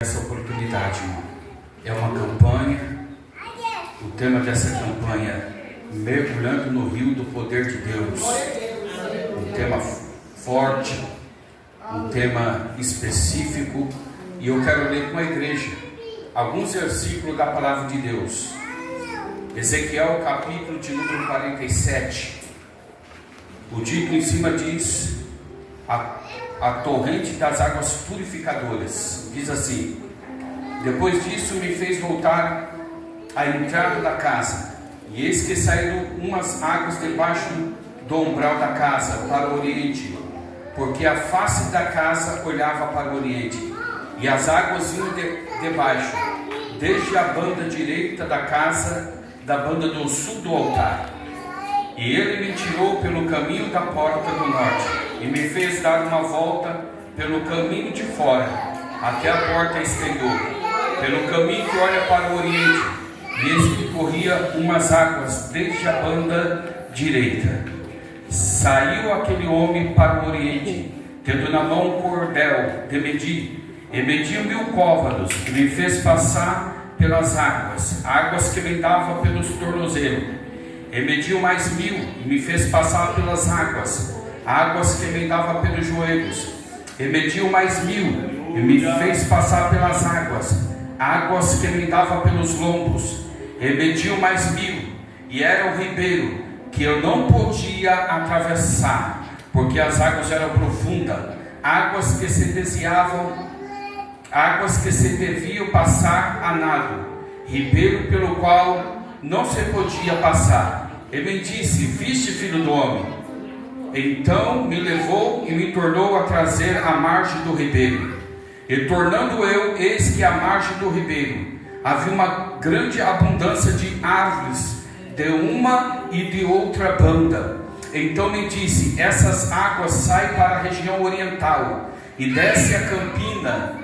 Essa oportunidade é uma campanha. O tema dessa campanha é mergulhando no rio do poder de Deus. Um tema forte, um tema específico, e eu quero ler com a igreja alguns versículos da palavra de Deus. Ezequiel capítulo de número 47. O título em cima diz a torrente das águas purificadoras. Diz assim: depois disso me fez voltar à entrada da casa, e eis que saíram umas águas debaixo do umbral da casa para o oriente, porque a face da casa olhava para o oriente, e as águas vinham debaixo, desde a banda direita da casa, da banda do sul do altar. E ele me tirou pelo caminho da porta do norte, e me fez dar uma volta pelo caminho de fora, até a porta exterior, pelo caminho que olha para o oriente, e eis que corria umas águas desde a banda direita. Saiu aquele homem para o oriente, tendo na mão um cordel de medir, e mediu 1000 côvados, e me fez passar pelas águas que me davam pelos tornozelos. E mediu mais 1000, e me fez passar pelas águas que me davam pelos joelhos. E mediu mais 1000, e me fez passar pelas águas que me davam pelos lombos. E mediu mais 1000, e era o ribeiro que eu não podia atravessar, porque as águas eram profundas, águas que se desviavam, águas que se deviam passar a nado, ribeiro pelo qual não se podia passar. Ele me disse: viste, filho do homem? Então me levou e me tornou a trazer à margem do ribeiro. E tornando eu, eis que à margem do ribeiro havia uma grande abundância de árvores, de uma e de outra banda. Então me disse: essas águas saem para a região oriental, e desce a campina,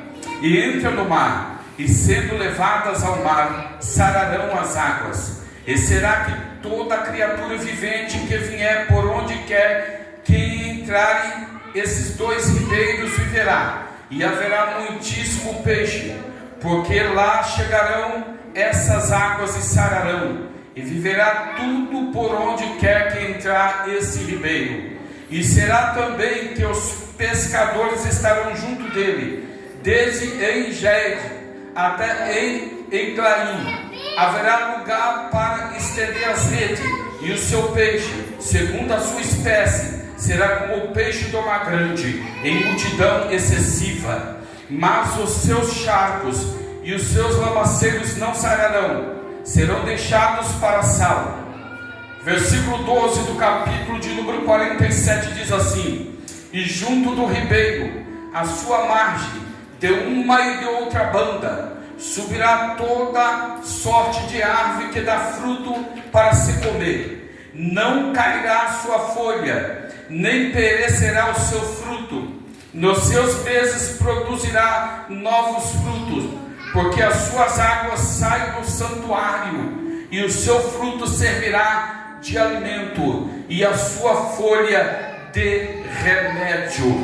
e entra no mar, e sendo levadas ao mar, sararão as águas. E será que toda criatura vivente que vier por onde quer que entrarem esses dois ribeiros viverá, e haverá muitíssimo peixe, porque lá chegarão essas águas e sararão, e viverá tudo por onde quer que entrar esse ribeiro. E será também que os pescadores estarão junto dele, desde Engede até Eglaim. Haverá lugar para estender as redes, e o seu peixe, segundo a sua espécie, será como o peixe do mar grande, em multidão excessiva. Mas os seus charcos e os seus lamaceiros não sararão, serão deixados para sal. Versículo 12 do capítulo de número 47 diz assim: e junto do ribeiro, a sua margem, de uma e de outra banda, subirá toda sorte de árvore que dá fruto para se comer. Não cairá a sua folha, nem perecerá o seu fruto. Nos seus meses produzirá novos frutos, porque as suas águas saem do santuário, e o seu fruto servirá de alimento, e a sua folha de remédio.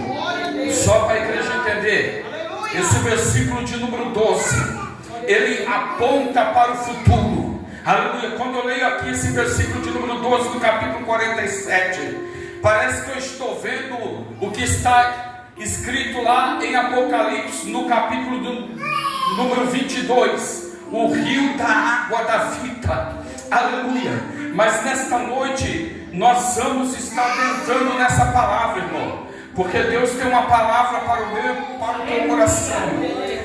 Só para a igreja entender, esse versículo de número 12, ele aponta para o futuro. Aleluia. Quando eu leio aqui esse versículo de número 12 do capítulo 47, parece que eu estou vendo o que está escrito lá em Apocalipse, no capítulo do número 22, o rio da água da vida. Aleluia. Mas nesta noite nós vamos estar entrando nessa palavra, irmão, porque Deus tem uma palavra para o meu, para o teu coração.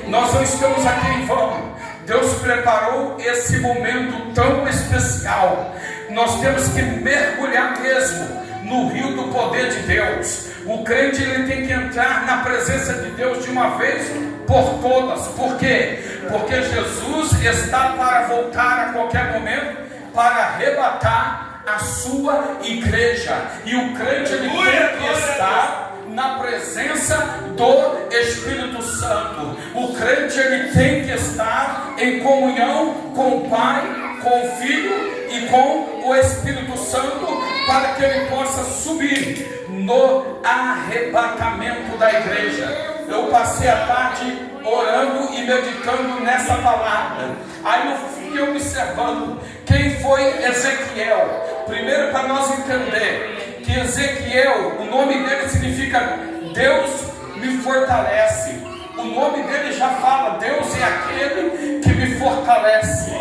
Nós não estamos aqui em vão. Deus preparou esse momento tão especial. Nós temos que mergulhar mesmo no rio do poder de Deus. O crente, ele tem que entrar na presença de Deus de uma vez por todas. Por quê? Porque Jesus está para voltar a qualquer momento para arrebatar a sua igreja. E o crente, ele tem que estar na presença do Espírito Santo. O crente, ele tem que estar em comunhão com o Pai, com o Filho e com o Espírito Santo, para que ele possa subir no arrebatamento da igreja. Eu passei a tarde orando e meditando nessa palavra. Aí eu fiquei observando quem foi Ezequiel. Primeiro, para nós entender que Ezequiel, o nome dele significa Deus me fortalece. O nome dele já fala, Deus é aquele que me fortalece.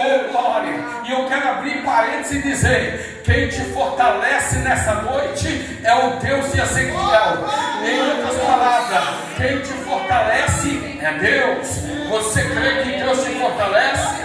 Oh, glória! E eu quero abrir parênteses e dizer: quem te fortalece nessa noite é o Deus de Ezequiel. Em outras palavras, quem te fortalece é Deus. Você crê que Deus te fortalece?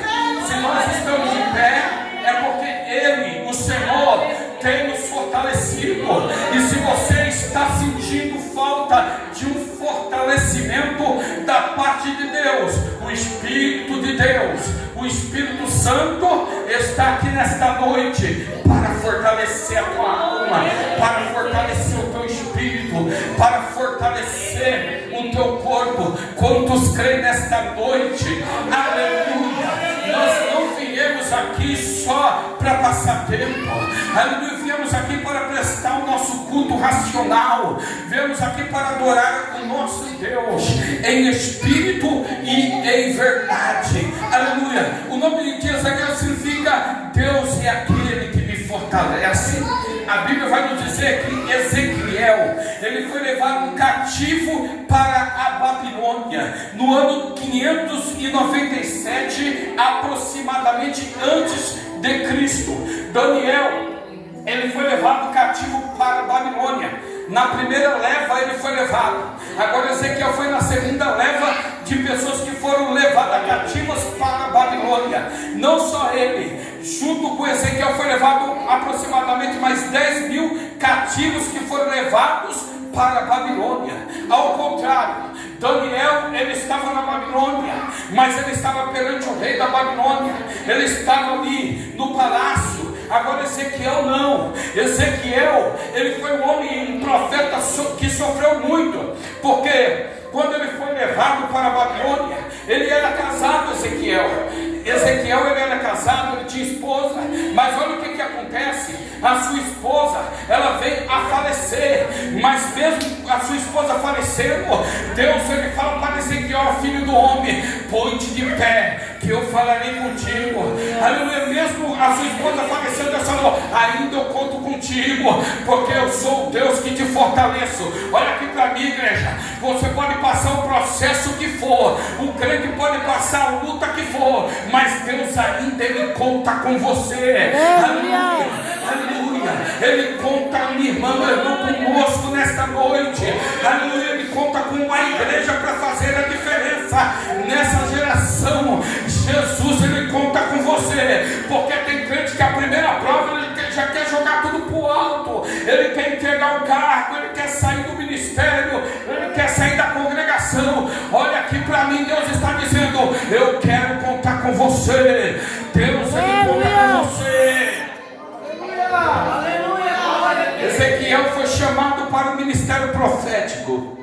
Se nós estamos de pé, é porque Ele, o Senhor, tem nos fortalecido. E se você está sentindo falta de um fortalecimento da parte de Deus, o Espírito de Deus, o Espírito Santo está aqui nesta noite para fortalecer a tua alma, para fortalecer o teu espírito, para fortalecer o teu corpo. Quantos creem nesta noite? Aleluia! Nós não viemos aqui só para passar tempo. Aleluia! Viemos aqui para prestar o nosso culto racional. Viemos aqui para adorar o nosso Deus em espírito e em verdade. Aleluia! O nome de Ezequiel significa Deus é aquele que me fortalece. A Bíblia vai nos dizer que Ezequiel, ele foi levado cativo para a Babilônia no ano 597 aproximadamente antes de Cristo. Daniel, ele foi levado cativo para a Babilônia. Na primeira leva ele foi levado. Agora Ezequiel foi na segunda leva de pessoas que foram levadas cativas para a Babilônia. Não só ele, junto com Ezequiel foi levado aproximadamente mais 10 mil cativos que foram levados para a Babilônia. Ao contrário, Daniel, ele estava na Babilônia, mas ele estava perante o rei da Babilônia. Ele estava ali no palácio. Agora Ezequiel não. Ezequiel, ele foi um homem, um profeta que sofreu muito, porque quando ele foi levado para a Babilônia, ele era casado. Ezequiel, ele era casado, ele tinha esposa, mas olha o que acontece. A sua esposa, ela veio a falecer, mas mesmo a sua esposa falecendo, Deus, ele fala para Ezequiel: filho do homem, põe-te de pé, que eu falarei contigo. Aleluia. Mesmo a sua esposa falecendo, Deus falou: ainda eu conto contigo, porque eu sou o Deus que te fortaleço. Olha aqui para mim, igreja. Você pode passar o processo que for, o crente pode passar a luta que for, mas Deus ainda, ele conta com você. Aleluia. Aleluia. Ele conta, minha irmã, meu irmão, conosco nesta noite. Aleluia. Ele conta com uma igreja para fazer a diferença nessa geração. Jesus, ele conta com você, porque tem crente que a primeira prova ele já quer jogar tudo para o alto. Ele quer entregar o cargo, ele quer sair do ministério, ele quer sair da congregação. Olha aqui para mim, Deus está dizendo: eu quero contar com você. Deus, ele conta com você. Aleluia. Ezequiel foi chamado para o ministério profético.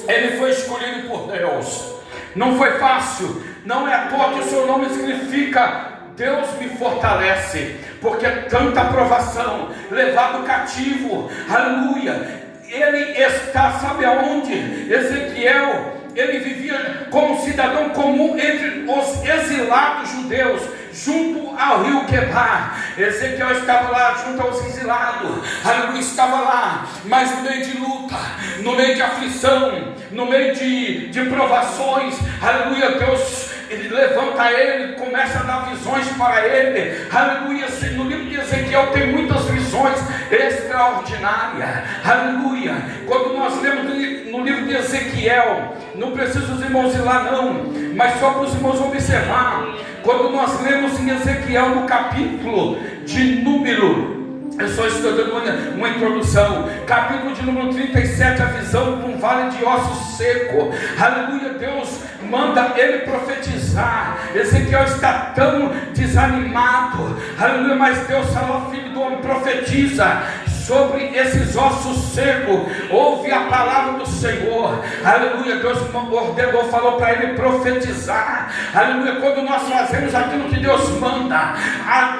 Ele foi escolhido por Deus. Não foi fácil. Não é à toa que o seu nome significa Deus me fortalece, porque tanta aprovação, levado cativo. Aleluia. Ele está, sabe aonde? Ezequiel, ele vivia como cidadão comum entre os exilados judeus, junto ao rio Quebar. Ezequiel estava lá junto aos exilados. Aleluia, estava lá, mas no meio de luta, no meio de aflição, no meio de provações. Aleluia, Deus, ele levanta ele, começa a dar visões para ele. Aleluia. No livro de Ezequiel tem muitas visões extraordinárias. Aleluia. Quando nós lemos no livro de Ezequiel, não precisa os irmãos ir lá não, mas só para os irmãos observar. Quando nós lemos em Ezequiel no capítulo de número, eu só estou dando uma introdução, capítulo de número 37, a visão de um vale de ossos seco. Aleluia. Deus manda ele profetizar. Ezequiel está tão desanimado. Aleluia. Mas Deus fala: filho do homem, profetiza sobre esses ossos secos. Ouve a palavra do Senhor. Aleluia. Deus ordenou, falou para ele profetizar. Aleluia. Quando nós fazemos aquilo que Deus manda,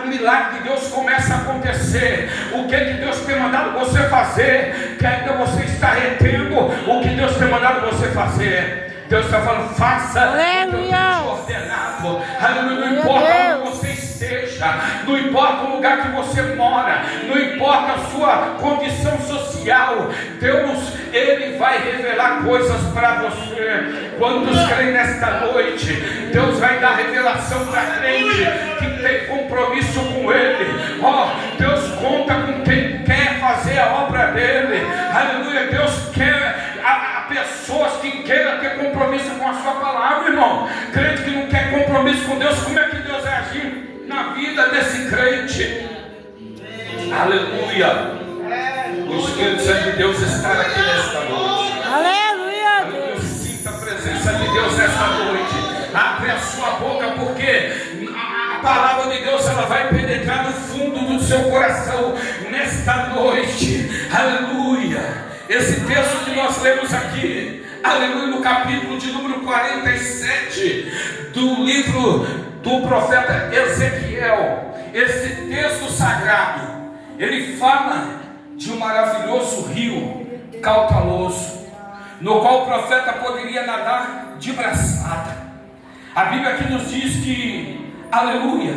o milagre de Deus começa a acontecer. O que Deus tem mandado você fazer, que ainda você está retendo o que Deus tem mandado você fazer. Deus está falando, faça o que eu tenho te ordenado. Aleluia, não importa onde você esteja, não importa o lugar que você mora, não importa a sua condição social, Deus, Ele vai revelar coisas para você. Quantos creem nesta noite? Deus vai dar revelação para crente que tem compromisso com Ele. Deus conta com quem quer fazer a obra dele. Aleluia, Deus quer pessoas que queiram ter compromisso com a sua palavra, irmão. Crente que não quer compromisso com Deus, como é que Deus vai agir na vida desse crente? Aleluia. O Espírito Santo de Deus está aqui nesta noite. Aleluia. Sinta a presença de Deus nesta noite. Abre a sua boca, porque a palavra de Deus, ela vai penetrar no fundo do seu coração nesta noite. Aleluia. Esse texto que nós lemos aqui, aleluia, no capítulo de número 47 do livro do profeta Ezequiel, esse texto sagrado, ele fala de um maravilhoso rio caudaloso, no qual o profeta poderia nadar de braçada. A Bíblia aqui nos diz que, aleluia,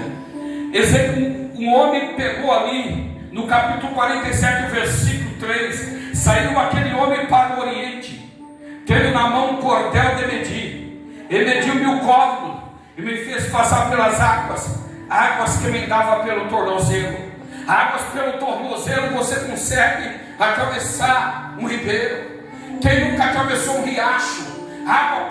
um homem pegou ali, no capítulo 47, versículo 3, saiu aquele homem para o oriente, teve na mão um cordel de medir, ele mediu 1000 côvados, e me fez passar pelas águas que me davam pelo tornozelo. Águas pelo tornozelo você consegue atravessar um ribeiro. Quem nunca atravessou um riacho? Água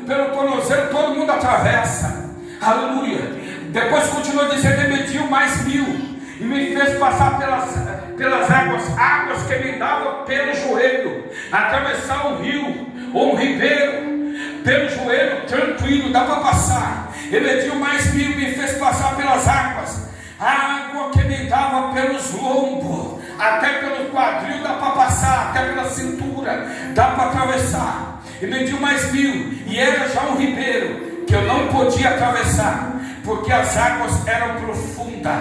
pelo tornozelo todo mundo atravessa. Aleluia. Depois continua dizendo, ele mediu mais 1000 e me fez passar pelas águas que me davam pelo joelho, atravessar um rio ou um ribeiro pelo joelho, tranquilo, dá para passar. Ele mediu mais 1000 e me fez passar pelas águas, a água que me dava pelos lombos, até pelo quadril dá para passar, até pela cintura dá para atravessar. E mediu mais 1000 e era já um ribeiro que eu não podia atravessar, porque as águas eram profundas,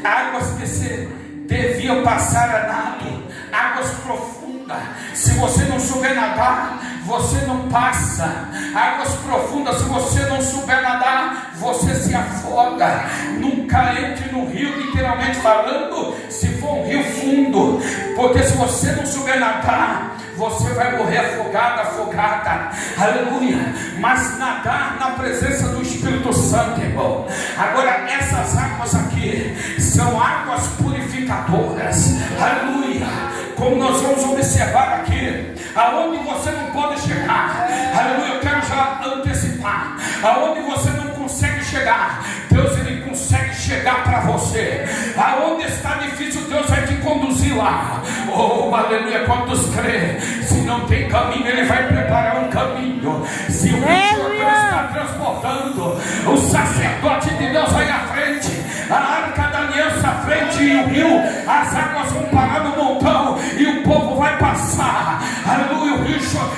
águas que se deviam passar a nado, águas profundas. Se você não souber nadar, você não passa. Águas profundas, se você não souber nadar, você se afoga. Nunca entre no rio, literalmente falando, se for um rio fundo, porque se você não souber nadar, você vai morrer afogado, afogada. Aleluia. Mas nadar na presença do Espírito Santo, irmão. Agora essas águas aqui são águas purificadoras. Aleluia. Como nós vamos observar aqui, aonde você não pode chegar. Aleluia. Eu quero já antecipar. Aonde você não consegue chegar, Deus, Ele consegue chegar para você. Aonde está difícil, Deus vai te conduzir lá. Oh, aleluia. Quantos crê? Se não tem caminho, Ele vai preparar um caminho. Se o Senhor está transportando, o sacerdote de Deus vai à frente, a arca da aliança à frente, e o rio, as águas vão parar no montão e o povo vai passar. Aleluia.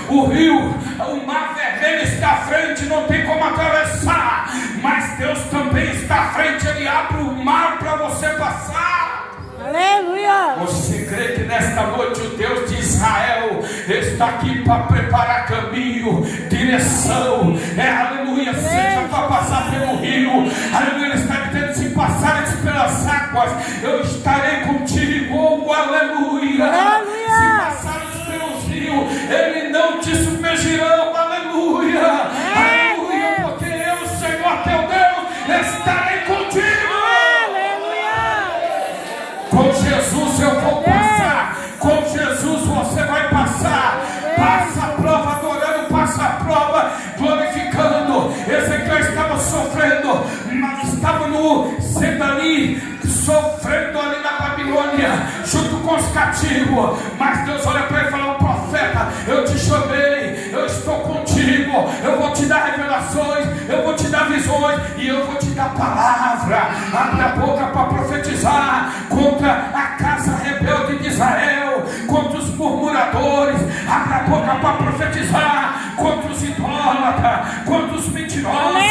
O mar vermelho está à frente, não tem como atravessar, mas Deus também está à frente, Ele abre o mar para você passar. Aleluia. Você crê que nesta noite o Deus de Israel está aqui para preparar caminho, direção, aleluia, seja para passar pelo rio, aleluia. Ele está dizendo, se passares pelas águas, eu estarei contigo, oh, aleluia. Se passares pelos rios, Ele não te submergirão, aleluia. Aleluia, porque eu, Senhor teu Deus, estarei contigo. Com Jesus eu vou passar, com Jesus você vai passar. Passa a prova adorando, passa a prova glorificando. Ezequiel estava sofrendo, mas estava sendo ali, sofrendo ali na Babilônia, junto com os cativos. Mas Deus olha para ele e fala, profeta, eu te chamei, eu estou contigo, eu vou te dar revelações, eu vou te dar visões e eu vou te dar palavra. Abre a boca para profetizar contra a casa rebelde de Israel, contra os murmuradores. Abre a boca para profetizar contra os idólatras, contra os mentirosos.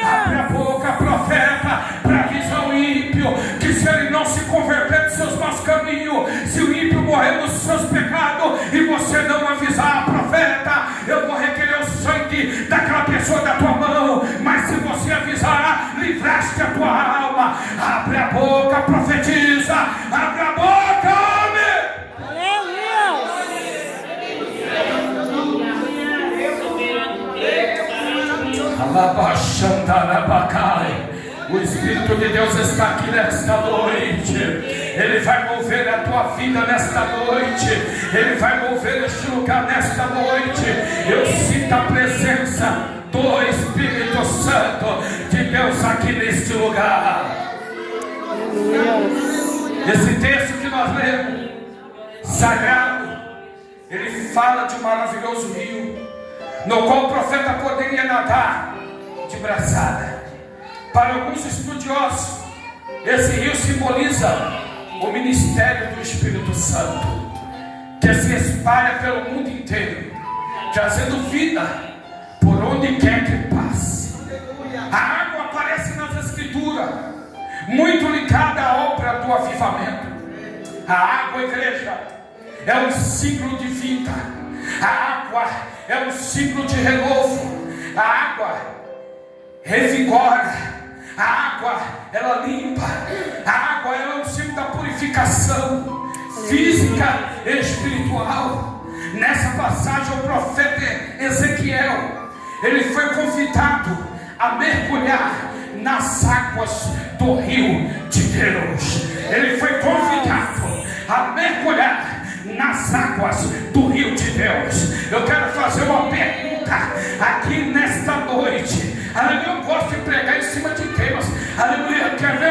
Abre a boca, profeta, para avisar o ímpio que se ele não se converter dos seus maus caminhos, se o ímpio morrer nos seus pecados e você não avisar, profeta, eu vou requerer o sangue pessoa da tua mão, mas se você avisar, livraste a tua alma. Abre a boca, profetiza. Abre a boca, homem. O Espírito de Deus está aqui nesta noite. Ele vai mover a tua vida nesta noite. Ele vai mover este lugar nesta noite. Eu sinto a presença do Espírito Santo de Deus aqui neste lugar. Esse texto que nós lemos, sagrado, ele fala de um maravilhoso rio, no qual o profeta poderia nadar de braçada. Para alguns estudiosos, esse rio simboliza o ministério do Espírito Santo, que se espalha pelo mundo inteiro, trazendo vida por onde quer que passe. A água aparece nas Escrituras, muito ligada à obra do avivamento. A água, igreja, é um ciclo de vida. A água é um ciclo de renovo. A água revigora. A água, ela limpa. A água, ela é um símbolo da purificação física e espiritual. Nessa passagem, o profeta Ezequiel, ele foi convidado a mergulhar nas águas do rio de Deus. Ele foi convidado a mergulhar nas águas do rio de Deus. Eu quero fazer uma pergunta aqui nesta noite. Aleluia, eu gosto de pregar em cima de temas. Aleluia, quer ver?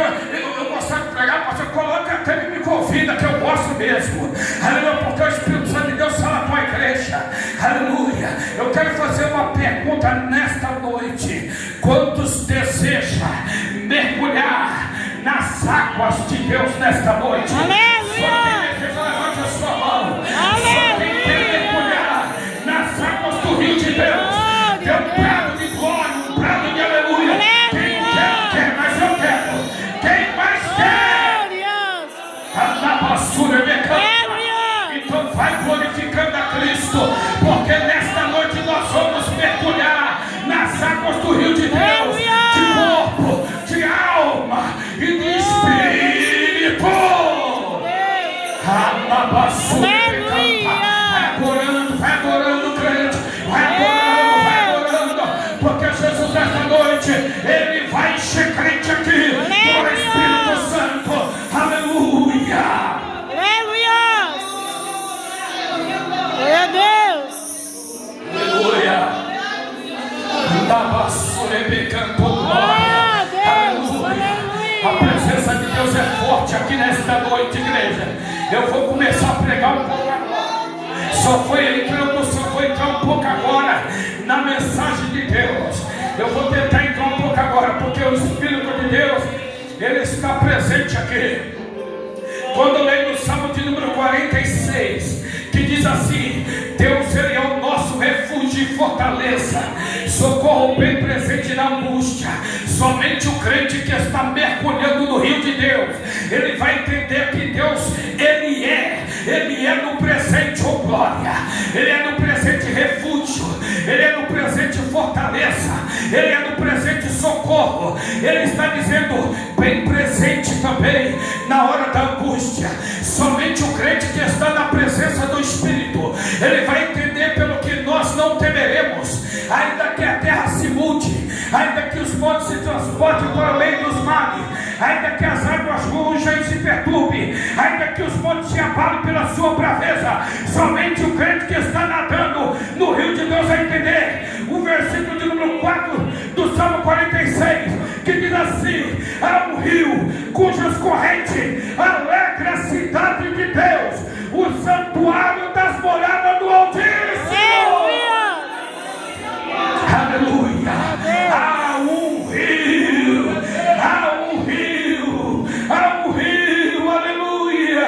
Eu gosto de pregar, pastor, coloca até e me convida, que eu gosto mesmo. Aleluia, porque o Espírito Santo de Deus fala com a igreja. Aleluia, eu quero fazer uma pergunta nesta noite. Quantos desejam mergulhar nas águas de Deus nesta noite? Aleluia! Levante a sua mão. Só quem quer mergulhar nas águas do rio de Deus. Tem um prado de glória, um prado de aleluia. Quem quer, mas eu quero. Quem mais quer? A basura me canta. Então vai glorificando a Cristo, porque nesta noite nós vamos mergulhar nas águas do rio de Deus, de corpo, de alma e de espírito. A basura me canta. Vai adorando, crente. Vai adorando, porque Jesus nesta noite, ele vai encher crente aqui com o Espírito Santo. Aleluia. Aleluia. Glória a Deus. Aleluia. Da basura me cantou glória. Aleluia. A presença de Deus é forte aqui nesta noite, igreja. Eu vou começar a pregar um pouco agora. Só foi entrar um pouco agora na mensagem de Deus. Eu vou tentar entrar um pouco agora, porque o Espírito de Deus, ele está presente aqui. Quando eu leio no Salmo de número 46, que diz assim: Deus, ele é o nosso refúgio e fortaleza, socorro bem presente na angústia. Somente o crente que está mergulhando no rio de Deus, ele vai entender que Deus, ele é no presente, oh glória, ele é no presente refúgio, ele é no presente fortaleza, ele é no presente socorro. Ele está dizendo bem presente também na hora da angústia. Somente o crente que está na presença do Espírito, ele vai entender pelo que nós não temeremos, ainda que a terra se mude, ainda que os montes se transportem para além dos mares, ainda que as águas rujam e se perturbem, ainda que os montes se abalem pela sua braveza. Somente o crente que está nadando no rio de Deus vai entender o versículo de número 4 do Salmo 46, que diz assim: há um rio cujas correntes alegra a cidade de Deus, o santuário das moradas do Altíssimo. Aleluia. Há um rio, aleluia.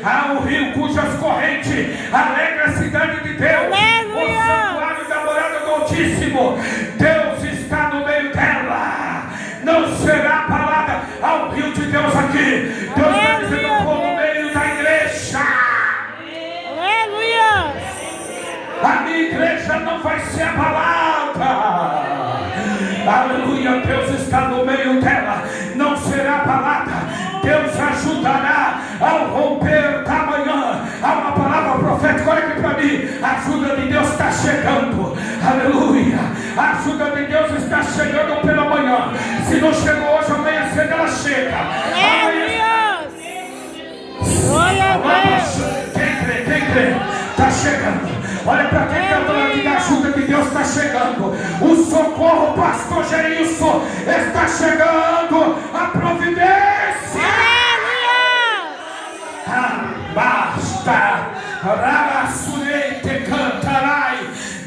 Há um rio cujas correntes alegra a cidade de Deus, aleluia. O santuário da morada do Altíssimo. Deus está no meio dela, não será abalada. Há um rio de Deus aqui. Deus está dizendo: eu estou no meio da igreja. Aleluia. A minha igreja não vai ser abalada. Aleluia, Deus está no meio dela, não será abalada. Deus ajudará ao romper da manhã. Há uma palavra profética, olha aqui para mim. A ajuda de Deus está chegando. Aleluia, a ajuda de Deus está chegando pela manhã. Se não chegou hoje, amanhã cedo ela chega. Glória a Deus. Quem crê, está chegando. Olha para quem está falando que a ajuda de Deus está chegando. O socorro, pastor Gerilson, está chegando. A providência. Basta. Rarasurete cantarai.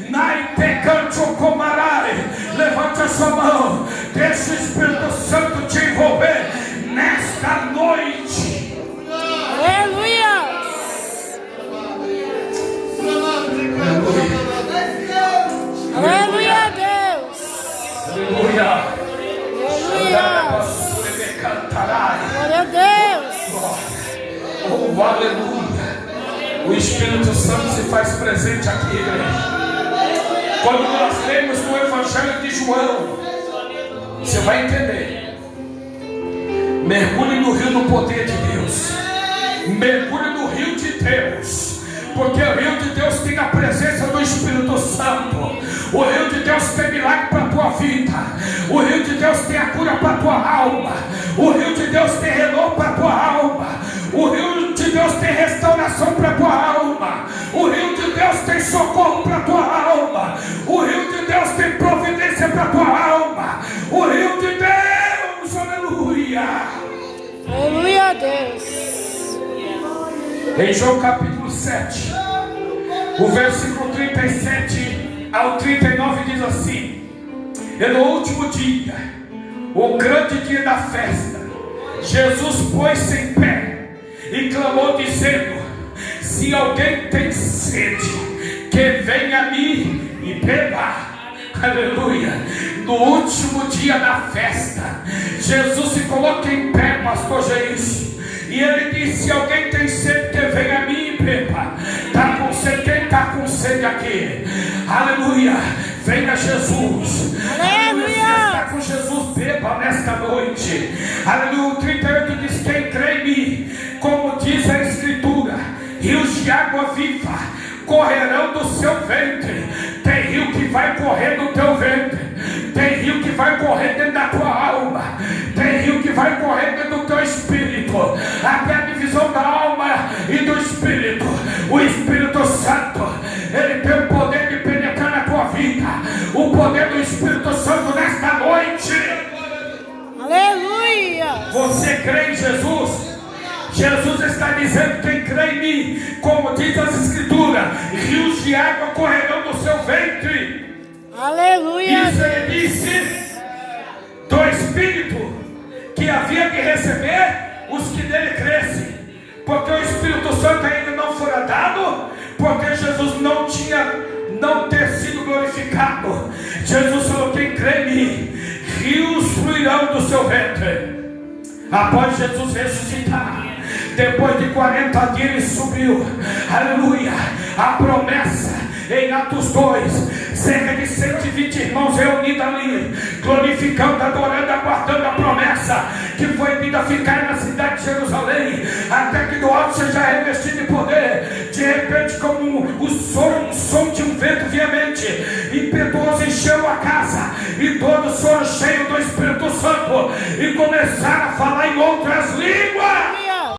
Naite canto comarai. Levante a sua mão. Deixa o Espírito Santo te envolver nesta noite. Aleluia. Aleluia a Deus. Aleluia. Glória a Deus. Oh, aleluia. O Espírito Santo se faz presente aqui, igreja. Quando nós lemos no Evangelho de João, você vai entender. Mergulhe no rio do poder de Deus. Mergulhe no rio de Deus. Porque o rio de Deus tem a presença do Espírito Santo. O rio de Deus tem milagre para a tua vida. O rio de Deus tem a cura para a tua alma. O rio de Deus tem renovo para a tua alma. O rio de Deus tem restauração para a tua alma. O rio de Deus tem socorro para a tua alma. O rio de Deus tem providência para a tua alma. O rio de Deus, aleluia. Aleluia a Deus. Em João capítulo 7, o versículo 37 ao 39 diz assim: e no último dia, o grande dia da festa, Jesus pôs-se em pé e clamou dizendo: se alguém tem sede, que venha a mim e beba. Aleluia. No último dia da festa, Jesus se coloca em pé, pastor Geis, e ele disse: se alguém tem sede, que venha a mim e beba. Está com sede? Quem está com sede aqui? Aleluia. Venha Jesus. Aleluia. Você está com Jesus, beba nesta noite. Aleluia. O 38 diz: quem crê em mim, como diz a Escritura, rios de água viva correrão do seu ventre. Tem rio que vai correr do teu ventre. Tem rio que vai correr dentro da tua alma. Tem rio que vai correr dentro do teu espírito. Até a divisão da alma e do espírito. O Espírito Santo, ele tem o poder de penetrar na tua vida. O poder do Espírito Santo nesta noite. Aleluia. Você crê em Jesus? Jesus está dizendo: quem crê em mim, como diz as Escrituras, rios de água correrão do seu ventre. Aleluia. Isso ele disse do Espírito que havia de receber os que nele crescem, porque o Espírito Santo ainda não fora dado, porque Jesus não ter sido glorificado. Jesus falou: quem crê em mim, rios fluirão do seu ventre. Após Jesus ressuscitar, depois de 40 dias ele subiu. Aleluia. A promessa em Atos 2, cerca de 120 irmãos reunidos ali, glorificando, adorando, aguardando a promessa que foi vinda ficar na cidade de Jerusalém, até que do alto seja revestido de poder. De repente, como o som de um vento veemente, impetuoso, encheu a casa, e todos foram cheios do Espírito Santo e começaram a falar em outros